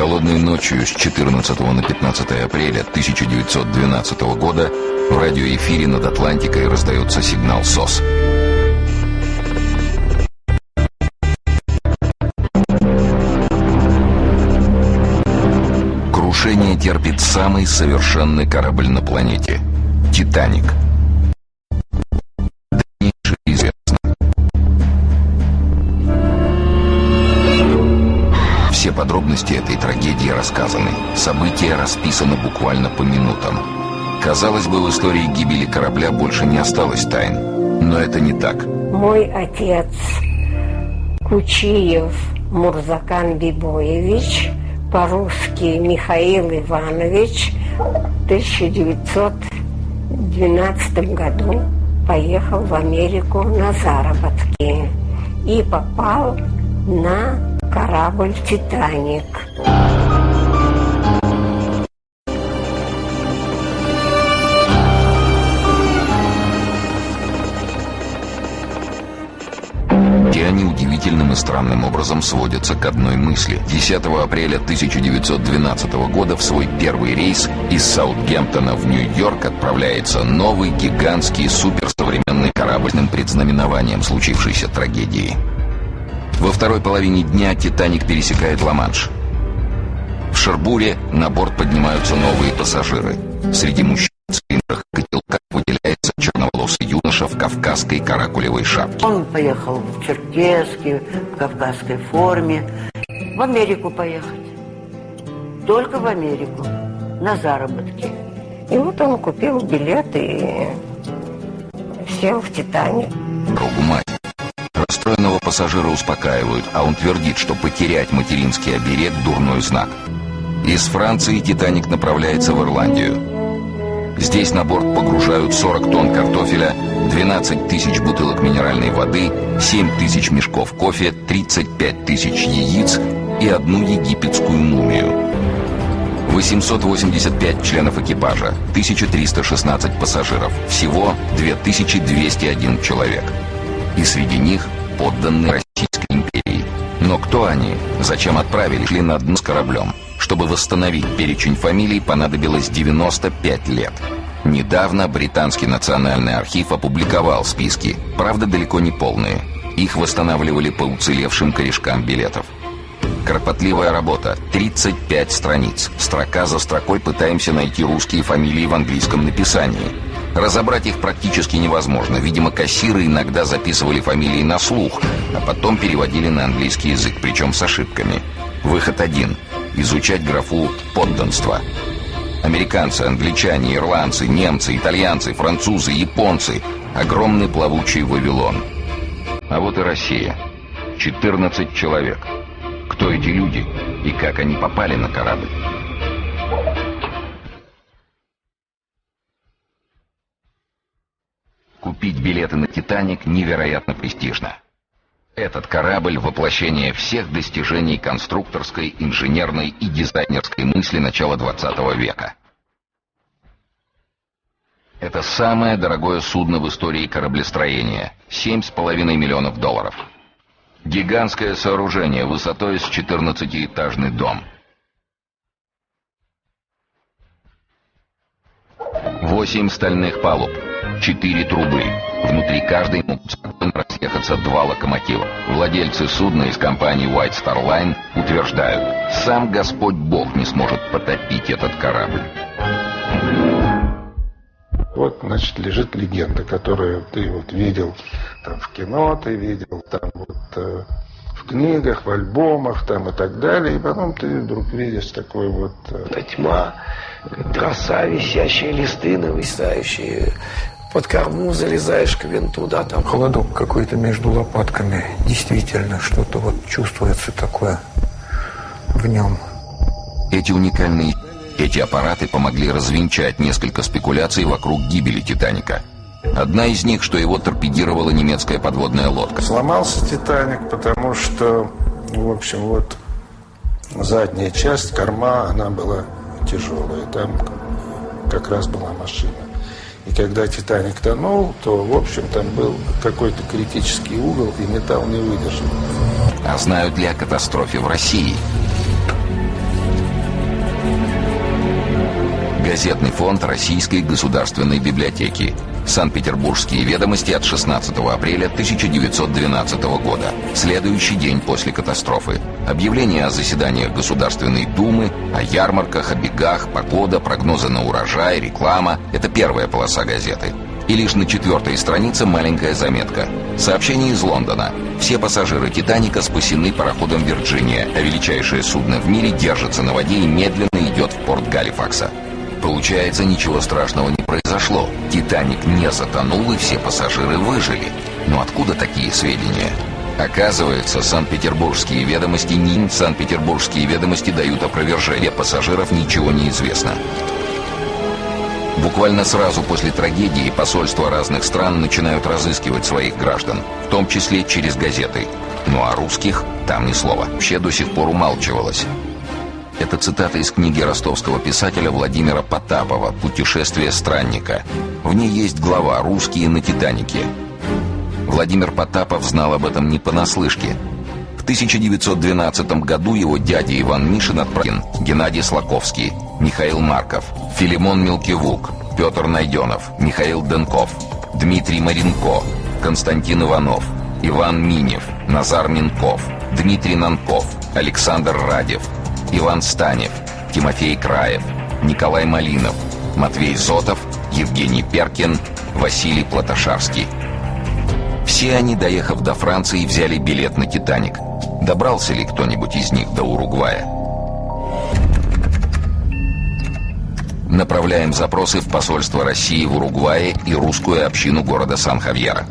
Холодной ночью с 14 на 15 апреля 1912 года в радиоэфире над Атлантикой раздается сигнал СОС. Крушение терпит самый совершенный корабль на планете — «Титаник». Дальнейшее известно. Все подробности этой трагедии рассказаны. События расписаны буквально по минутам. Казалось бы, в истории гибели корабля больше не осталось тайн. Но это не так. Мой отец Кучиев Мурзакан Бибоевич, по-русски Михаил Иванович, в 1912 году поехал в Америку на заработки и попал на корабль «Титаник». И они удивительным и странным образом сводятся к одной мысли. 10 апреля 1912 года в свой первый рейс из Саутгемптона в Нью-Йорк отправляется новый гигантский суперсовременный корабль с предзнаменованием случившейся трагедии. Во второй половине дня «Титаник» пересекает Ла-Манш. В Шербуре на борт поднимаются новые пассажиры. Среди мужчин в цилиндрах и котелках выделяется черноволосый юноша в кавказской каракулевой шапке. Он поехал в черкеске, в кавказской форме. В Америку поехать. Только в Америку. На заработки. И вот он купил билет и сел в «Титаник». Другу мать. Расстроенного пассажира успокаивают, а он твердит, что потерять материнский оберег – дурной знак. Из Франции «Титаник» направляется в Ирландию. Здесь на борт погружают 40 тонн картофеля, 12 тысяч бутылок минеральной воды, 7 тысяч мешков кофе, 35 тысяч яиц и одну египетскую мумию. 885 членов экипажа, 1316 пассажиров, всего 2201 человек. И среди них подданные Российской империи. Но кто они? Зачем отправили? Шли на дно с кораблем. Чтобы восстановить перечень фамилий, понадобилось 95 лет. Недавно Британский национальный архив опубликовал списки, правда, далеко не полные. Их восстанавливали по уцелевшим корешкам билетов. Кропотливая работа, 35 страниц. Строка за строкой пытаемся найти русские фамилии в английском написании. Разобрать их практически невозможно. Видимо, кассиры иногда записывали фамилии на слух, а потом переводили на английский язык, причем с ошибками. Выход один – изучать графу «подданство». Американцы, англичане, ирландцы, немцы, итальянцы, французы, японцы – огромный плавучий Вавилон. А вот и Россия. 14 человек. Кто эти люди и как они попали на корабль? Купить билеты на «Титаник» невероятно престижно. Этот корабль — воплощение всех достижений конструкторской, инженерной и дизайнерской мысли начала 20 века. Это самое дорогое судно в истории кораблестроения — $7,5 миллионов. Гигантское сооружение высотой с 14-этажный дом. 8 стальных палуб, 4 трубы. Внутри каждой могут спокойно разъехаться 2 локомотива. Владельцы судна из компании White Star Line утверждают, сам Господь Бог не сможет потопить этот корабль. Вот, значит, лежит легенда, которую ты вот видел там в кино, ты видел там вот в книгах, в альбомах там и так далее, и потом ты вдруг видишь такой вот... Тьма, троса, висящие листы, нависающие, под корму залезаешь к винту, да, там... Холодок какой-то между лопатками, действительно, что-то вот чувствуется такое в нем. Эти аппараты помогли развенчать несколько спекуляций вокруг гибели «Титаника». Одна из них, что его торпедировала немецкая подводная лодка. Сломался «Титаник», потому что, в общем, вот задняя часть, корма, она была тяжелая. Там как раз была машина. И когда «Титаник» тонул, то, в общем, там был какой-то критический угол, и металл не выдержал. А знают ли о катастрофе в России? Газетный фонд Российской государственной библиотеки. Санкт-Петербургские ведомости от 16 апреля 1912 года. Следующий день после катастрофы. Объявление о заседаниях Государственной Думы, о ярмарках, о бегах, погода, прогнозы на урожай, реклама. Это первая полоса газеты. И лишь на 4-й странице маленькая заметка. Сообщение из Лондона. Все пассажиры «Титаника» спасены пароходом «Вирджиния», а величайшее судно в мире держится на воде и медленно идет в порт Галифакса. Получается, ничего страшного не произошло. «Титаник» не затонул, и все пассажиры выжили. Но откуда такие сведения? Оказывается, Санкт-Петербургские ведомости дают опровержение. Пассажиров ничего не известно. Буквально сразу после трагедии посольства разных стран начинают разыскивать своих граждан, в том числе через газеты. Ну а русских там ни слова. Вообще до сих пор умалчивалось. Это цитата из книги ростовского писателя Владимира Потапова «Путешествие странника». В ней есть глава «Русские на Титанике». Владимир Потапов знал об этом не понаслышке. В 1912 году его дядя Иван Мишин отправил Геннадий Слаковский, Михаил Марков, Филимон Мелкивук, Петр Найденов, Михаил Денков, Дмитрий Маренко, Константин Иванов, Иван Минев, Назар Минков, Дмитрий Нанков, Александр Радев, Иван Станев, Тимофей Краев, Николай Малинов, Матвей Зотов, Евгений Перкин, Василий Платошарский. Все они, доехав до Франции, взяли билет на «Титаник». Добрался ли кто-нибудь из них до Уругвая? Направляем запросы в посольство России в Уругвае и русскую общину города Сан-Хавьера.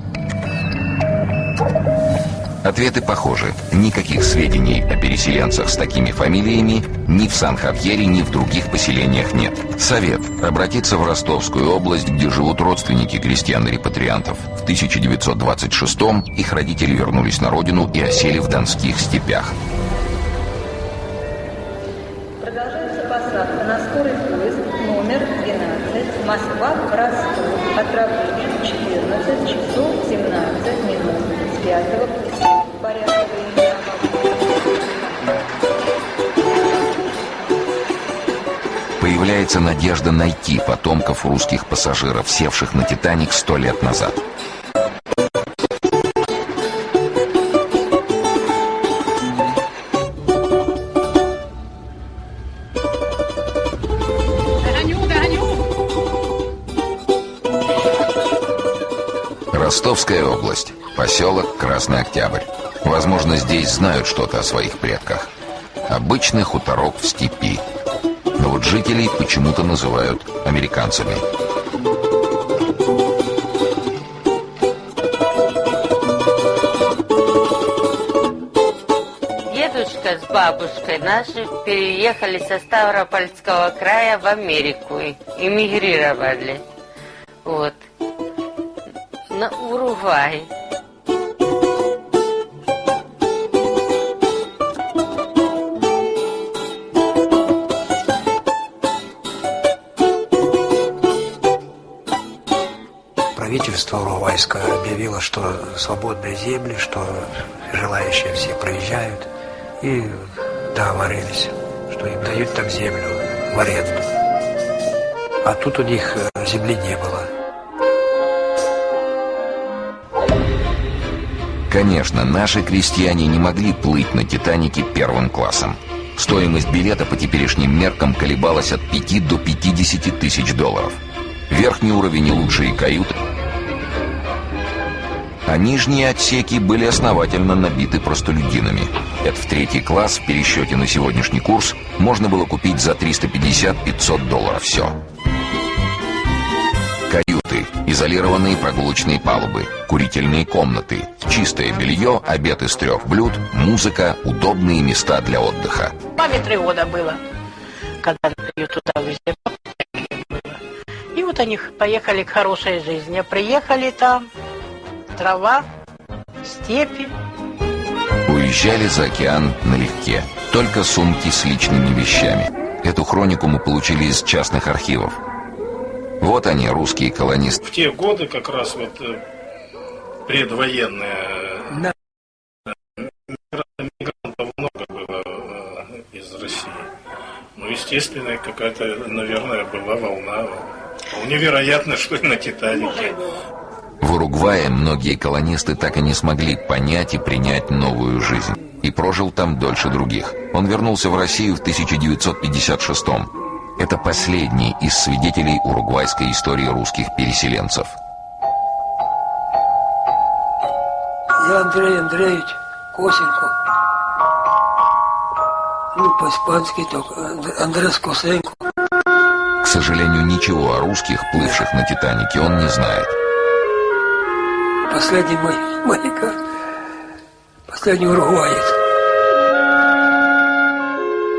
Ответы похожи. Никаких сведений о переселенцах с такими фамилиями ни в Сан-Хавьере, ни в других поселениях нет. Совет. Обратиться в Ростовскую область, где живут родственники крестьян-репатриантов. В 1926-м их родители вернулись на родину и осели в донских степях. Продолжается посадка на скорый поезд номер 12 Москва, Ростов. Отправление 14 часов 17 минут с 5-го пути. Появляется надежда найти потомков русских пассажиров, севших на «Титаник» 100 лет назад. Ростовская область. Поселок Красный Октябрь. Возможно, здесь знают что-то о своих предках. Обычный хуторок в степи. Но вот жителей почему-то называют американцами. Дедушка с бабушкой наши переехали со Ставропольского края в Америку. Эмигрировали. Вот. На Уругвай. Правительство уругвайское объявило, что свободные земли, что желающие все проезжают, и договорились, что им дают там землю в аренду. А тут у них земли не было. Конечно, наши крестьяне не могли плыть на «Титанике» первым классом. Стоимость билета по теперешним меркам колебалась от 5 до 50 тысяч долларов. Верхний уровень и лучшие каюты, а нижние отсеки были основательно набиты простолюдинами. Это в 3-й класс в пересчете на сегодняшний курс можно было купить за 350-500 долларов все. Каюты, изолированные прогулочные палубы, курительные комнаты, чистое белье, обед из 3 блюд, музыка, удобные места для отдыха. Маме 3 года было, когда ее туда везли. И вот они поехали к хорошей жизни. Приехали там, трава, степи. Уезжали за океан налегке. Только сумки с личными вещами. Эту хронику мы получили из частных архивов. Вот они, русские колонисты. В те годы, как раз вот предвоенные, мигрантов много было из России. Ну, естественно, естественная какая-то, наверное, была волна. Вполне вероятно, что и на «Титанике». В Уругвае многие колонисты так и не смогли понять и принять новую жизнь. И прожил там дольше других. Он вернулся в Россию в 1956-м. Это последний из свидетелей уругвайской истории русских переселенцев. Я Андрей Андреевич Косенко. Ну, по-испански только. Андрес Косенко. К сожалению, ничего о русских, плывших на «Титанике», он не знает. Последний моряк. Последний уругваец.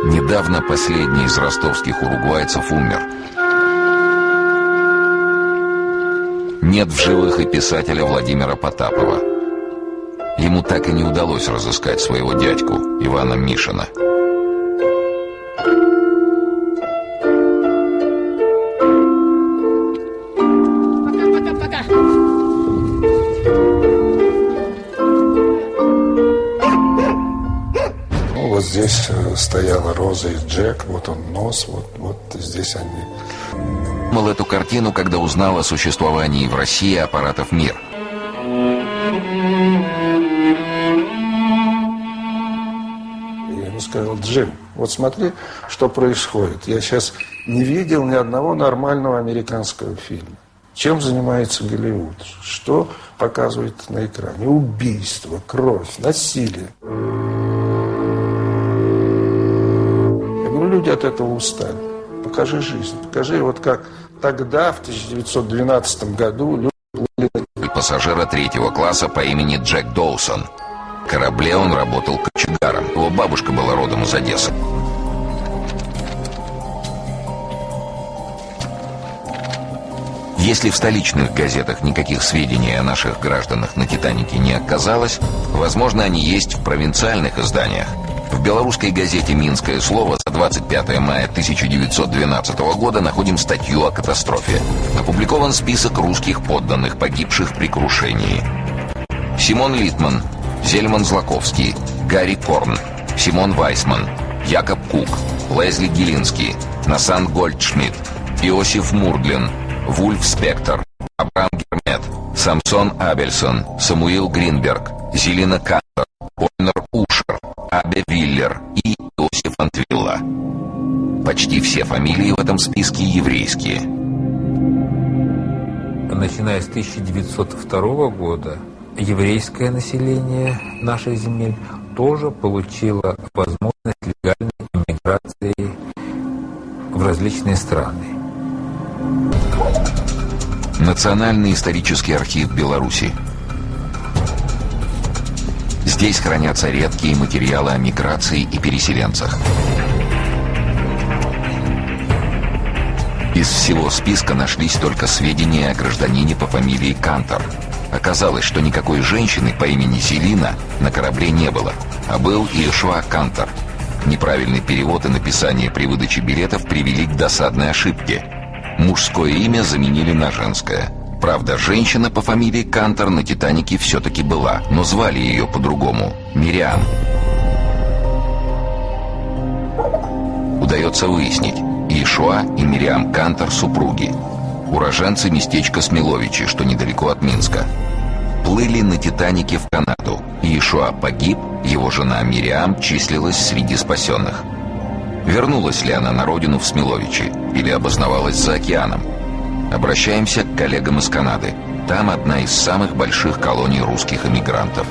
Недавно последний из ростовских уругвайцев умер. Нет в живых и писателя Владимира Потапова. Ему так и не удалось разыскать своего дядьку, Ивана Мишина. Вот здесь стояла Роза и Джек, вот он нос, вот здесь они. Мол, эту картину, когда узнал о существовании в России аппаратов «Мир». Я ему сказал: Джим, вот смотри, что происходит. Я сейчас не видел ни одного нормального американского фильма. Чем занимается Голливуд? Что показывает на экране? Убийство, кровь, насилие. Люди от этого устали. Покажи жизнь. Покажи, вот как тогда, в 1912 году, люди плыли. Пассажира третьего класса по имени Джек Доусон. На корабле он работал кочегаром. Его бабушка была родом из Одессы. Если в столичных газетах никаких сведений о наших гражданах на «Титанике» не оказалось, возможно, они есть в провинциальных изданиях. В белорусской газете «Минское слово» за 25 мая 1912 года находим статью о катастрофе. Опубликован список русских подданных, погибших при крушении. Симон Литман, Зельман Злаковский, Гарри Корн, Симон Вайсман, Якоб Кук, Лесли Гелинский, Насан Гольдшмидт, Иосиф Мурдлин, Вульф Спектор, Абрам Гермет, Самсон Абельсон, Самуил Гринберг, Зелина Кантер, Ольнер Ушер, Абе Виллер и Иосиф Антвилла. Почти все фамилии в этом списке еврейские. Начиная с 1902 года еврейское население наших земель тоже получило возможность легальной эмиграции в различные страны. Национальный исторический архив Беларуси. Здесь хранятся редкие материалы о миграции и переселенцах. Из всего списка нашлись только сведения о гражданине по фамилии Кантер. Оказалось, что никакой женщины по имени Селина на корабле не было, а был Иешуа Кантер. Неправильный перевод и написание при выдаче билетов привели к досадной ошибке. Мужское имя заменили на женское. Правда, женщина по фамилии Кантер на «Титанике» все-таки была, но звали ее по-другому – Мириам. Удается выяснить, Иешуа и Мириам Кантер – супруги. Уроженцы местечка Смиловичи, что недалеко от Минска. Плыли на «Титанике» в Канаду. Иешуа погиб, его жена Мириам числилась среди спасенных. Вернулась ли она на родину в Смиловичи или обосновалась за океаном? Обращаемся к коллегам из Канады. Там одна из самых больших колоний русских эмигрантов.